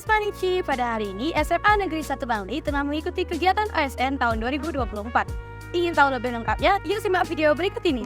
Sobat Manici, pada hari ini SMA Negeri 1 Bangli tengah mengikuti kegiatan OSN tahun 2024. Ingin tahu lebih lengkapnya? Yuk simak video berikut ini.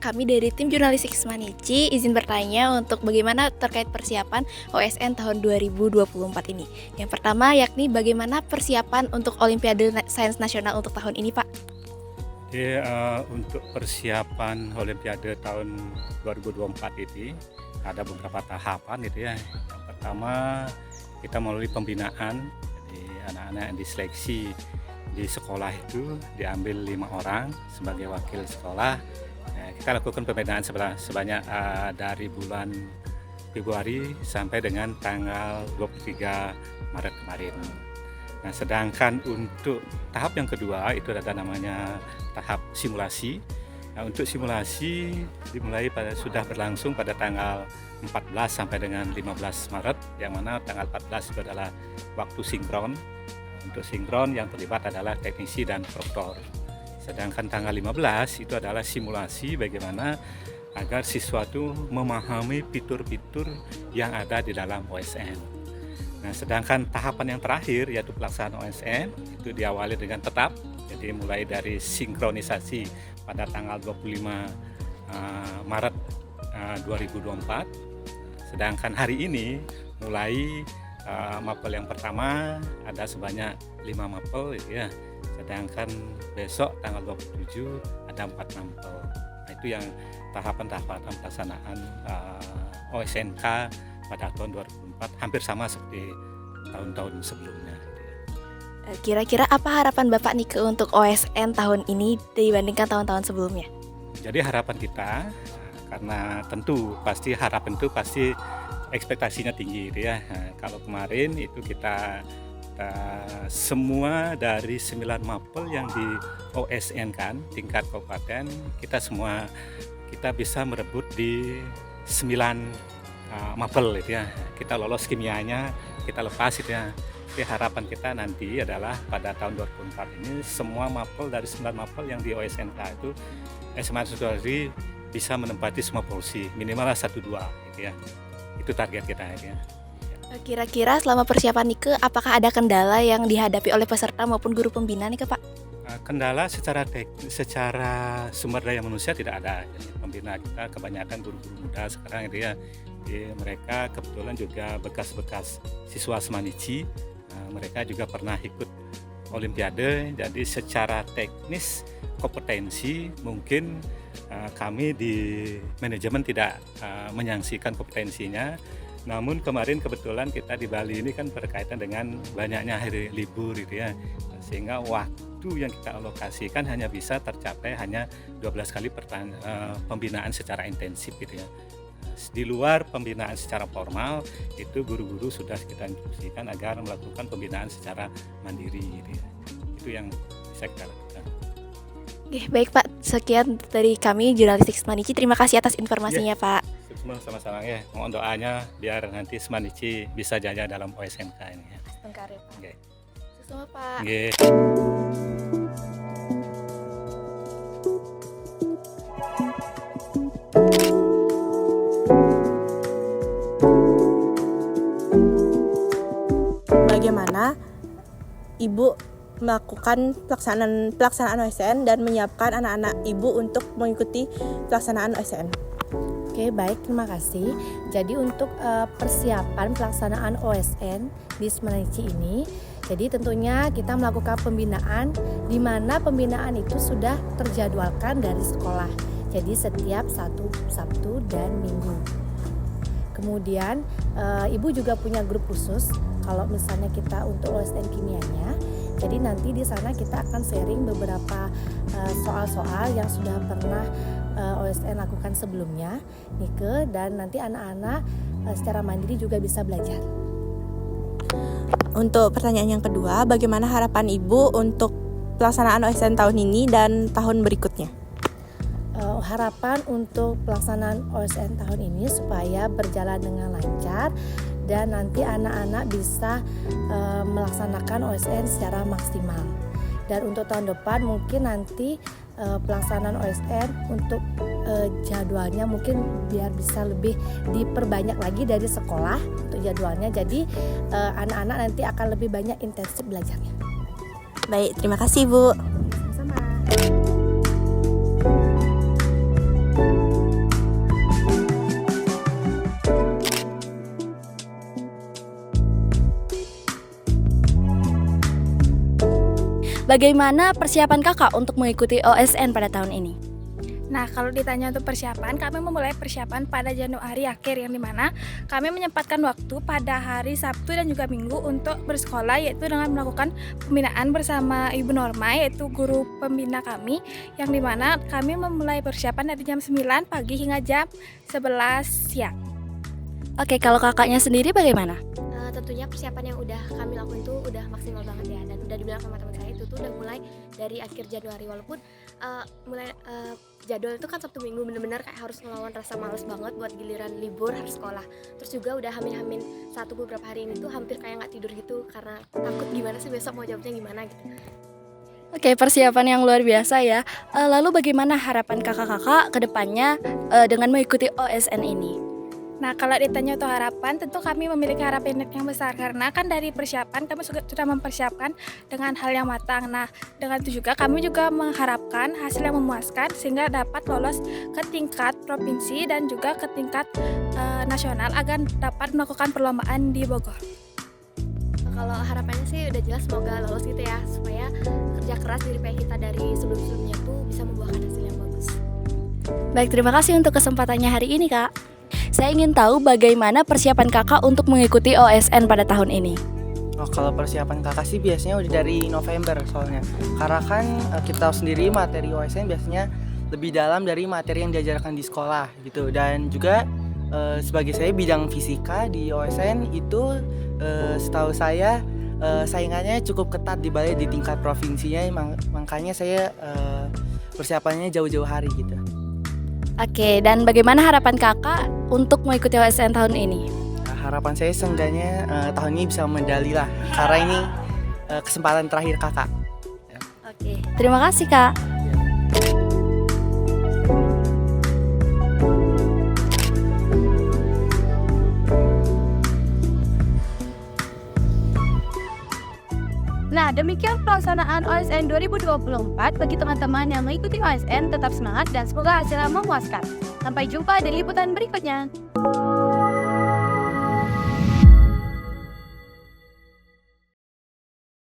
Kami dari tim Jurnalistik Manici izin bertanya untuk bagaimana terkait persiapan OSN tahun 2024 ini. Yang pertama yakni bagaimana persiapan untuk Olimpiade Sains Nasional untuk tahun ini, Pak? Jadi untuk persiapan Olimpiade tahun 2024 ini ada beberapa tahapan gitu ya. Yang pertama kita melalui pembinaan, jadi anak-anak yang diseleksi di sekolah itu diambil 5 orang sebagai wakil sekolah. Kita lakukan pembinaan sebanyak dari bulan Februari sampai dengan tanggal 23 Maret kemarin. Nah, sedangkan untuk tahap yang kedua itu ada namanya tahap simulasi. Nah, untuk simulasi dimulai sudah berlangsung pada tanggal 14 sampai dengan 15 Maret, yang mana tanggal 14 itu adalah waktu sinkron. Untuk sinkron yang terlibat adalah teknisi dan proktor. Sedangkan tanggal 15 itu adalah simulasi bagaimana agar siswa itu memahami fitur-fitur yang ada di dalam OSN. Nah, sedangkan tahapan yang terakhir yaitu pelaksanaan OSN itu diawali dengan tetap, jadi mulai dari sinkronisasi pada tanggal 25 Maret 2024. Sedangkan hari ini mulai mapel yang pertama ada sebanyak 5 mapel gitu ya. Sedangkan besok tanggal 27 ada 4 mapel. Nah, itu yang tahapan-tahapan pelaksanaan OSNK pada tahun 2024 hampir sama seperti tahun-tahun sebelumnya. Kira-kira apa harapan Bapak nih untuk OSN tahun ini dibandingkan tahun-tahun sebelumnya? Jadi harapan kita, karena tentu pasti harapan itu pasti ekspektasinya tinggi gitu ya. Nah, kalau kemarin itu kita semua dari 9 mapel yang di OSN kan tingkat kabupaten, kita bisa merebut di 9 mapel gitu ya. Kita lolos kimianya, kita lepas gitu ya. Tapi harapan kita nanti adalah pada tahun 2024 ini semua mapel dari 9 mapel yang di OSNK itu SMA Sudari bisa menempati semua porsi, minimal 1-2 gitu ya. Itu target kita gitu ya. Kira-kira selama persiapan Nike, apakah ada kendala yang dihadapi oleh peserta maupun guru pembina nih Pak? Kendala secara sumber daya manusia tidak ada. Jadi, pembina kita kebanyakan guru-guru muda sekarang gitu ya. Jadi, mereka kebetulan juga bekas-bekas siswa Semanici. Mereka juga pernah ikut Olimpiade. Jadi secara teknis kompetensi mungkin kami di manajemen tidak menyaksikan kompetensinya. Namun kemarin kebetulan kita di Bali ini kan berkaitan dengan banyaknya hari libur gitu ya, sehingga waktu yang kita alokasikan hanya bisa tercapai hanya 12 kali pembinaan secara intensif gitu ya. Di luar pembinaan secara formal itu guru-guru sudah kita instruksikan agar melakukan pembinaan secara mandiri gitu ya. Itu yang bisa kita lakukan. Oke, baik Pak, sekian dari kami Jurnalistik Semanici. Terima kasih atas informasinya Pak. Sama-sama ya, mohon doanya biar nanti Semanici bisa jaya dalam OSNK ini ya. Tengkar ya Pak. Okay. Sama Pak. Okay. Bagaimana Ibu melakukan pelaksanaan OSN dan menyiapkan anak-anak Ibu untuk mengikuti pelaksanaan OSN? Oke, baik, terima kasih. Jadi untuk persiapan pelaksanaan OSN di Semanici ini, jadi tentunya kita melakukan pembinaan di mana pembinaan itu sudah terjadwalkan dari sekolah. Jadi setiap Sabtu dan Minggu. Kemudian Ibu juga punya grup khusus kalau misalnya kita untuk OSN kimianya. Jadi nanti di sana kita akan sharing beberapa soal-soal yang sudah pernah OSN lakukan sebelumnya, Nike, dan nanti anak-anak secara mandiri juga bisa belajar. Untuk pertanyaan yang kedua, bagaimana harapan Ibu untuk pelaksanaan OSN tahun ini dan tahun berikutnya? Harapan untuk pelaksanaan OSN tahun ini supaya berjalan dengan lancar dan nanti anak-anak bisa melaksanakan OSN secara maksimal. Dan untuk tahun depan mungkin nanti pelaksanaan OSN untuk jadwalnya mungkin biar bisa lebih diperbanyak lagi dari sekolah untuk jadwalnya. Jadi anak-anak nanti akan lebih banyak intensif belajarnya. Baik, terima kasih Bu. Sama-sama. Bagaimana persiapan kakak untuk mengikuti OSN pada tahun ini? Nah, kalau ditanya untuk persiapan, kami memulai persiapan pada Januari akhir, yang dimana kami menyempatkan waktu pada hari Sabtu dan juga Minggu untuk bersekolah, yaitu dengan melakukan pembinaan bersama Ibu Norma, yaitu guru pembina kami, yang dimana kami memulai persiapan dari jam 9 pagi hingga jam 11 siang. Oke, kalau kakaknya sendiri bagaimana? Tentunya persiapan yang udah kami lakukan itu udah maksimal banget ya, dan udah dibilang sama teman saya itu tuh udah mulai dari akhir Januari, walaupun jadwal itu kan Sabtu Minggu bener-bener kayak harus ngelawan rasa males banget buat giliran libur harus sekolah. Terus juga udah hamin satu beberapa hari ini tuh hampir kayak nggak tidur gitu karena takut gimana sih besok mau jawabnya gimana gitu. Oke, persiapan yang luar biasa ya. Lalu bagaimana harapan kakak-kakak ke depannya dengan mengikuti OSN ini? Nah, kalau ditanya untuk harapan, tentu kami memiliki harapan yang besar, karena kan dari persiapan kami sudah mempersiapkan dengan hal yang matang. Nah, dengan itu juga kami juga mengharapkan hasil yang memuaskan sehingga dapat lolos ke tingkat provinsi dan juga ke tingkat nasional agar dapat melakukan perlombaan di Bogor. Kalau harapannya sih udah jelas semoga lolos gitu ya, supaya kerja keras dari pihak kita dari sebelum-sebelumnya tuh bisa membuahkan hasil yang bagus. Baik, terima kasih untuk kesempatannya hari ini, Kak. Saya ingin tahu bagaimana persiapan kakak untuk mengikuti OSN pada tahun ini. Kalau persiapan kakak sih biasanya udah dari November soalnya. Karena kan kita tahu sendiri materi OSN biasanya lebih dalam dari materi yang diajarkan di sekolah gitu. Dan juga sebagai saya bidang fisika di OSN itu setahu saya saingannya cukup ketat di tingkat provinsinya, makanya saya persiapannya jauh-jauh hari gitu. Oke, dan bagaimana harapan kakak untuk mengikuti OSN tahun ini? Harapan saya seenggaknya tahun ini bisa medali lah, karena ini kesempatan terakhir kakak. Oke, terima kasih Kak. Nah, demikian pelaksanaan OSN 2024. Bagi teman-teman yang mengikuti OSN, tetap semangat dan semoga hasilnya memuaskan. Sampai jumpa di liputan berikutnya.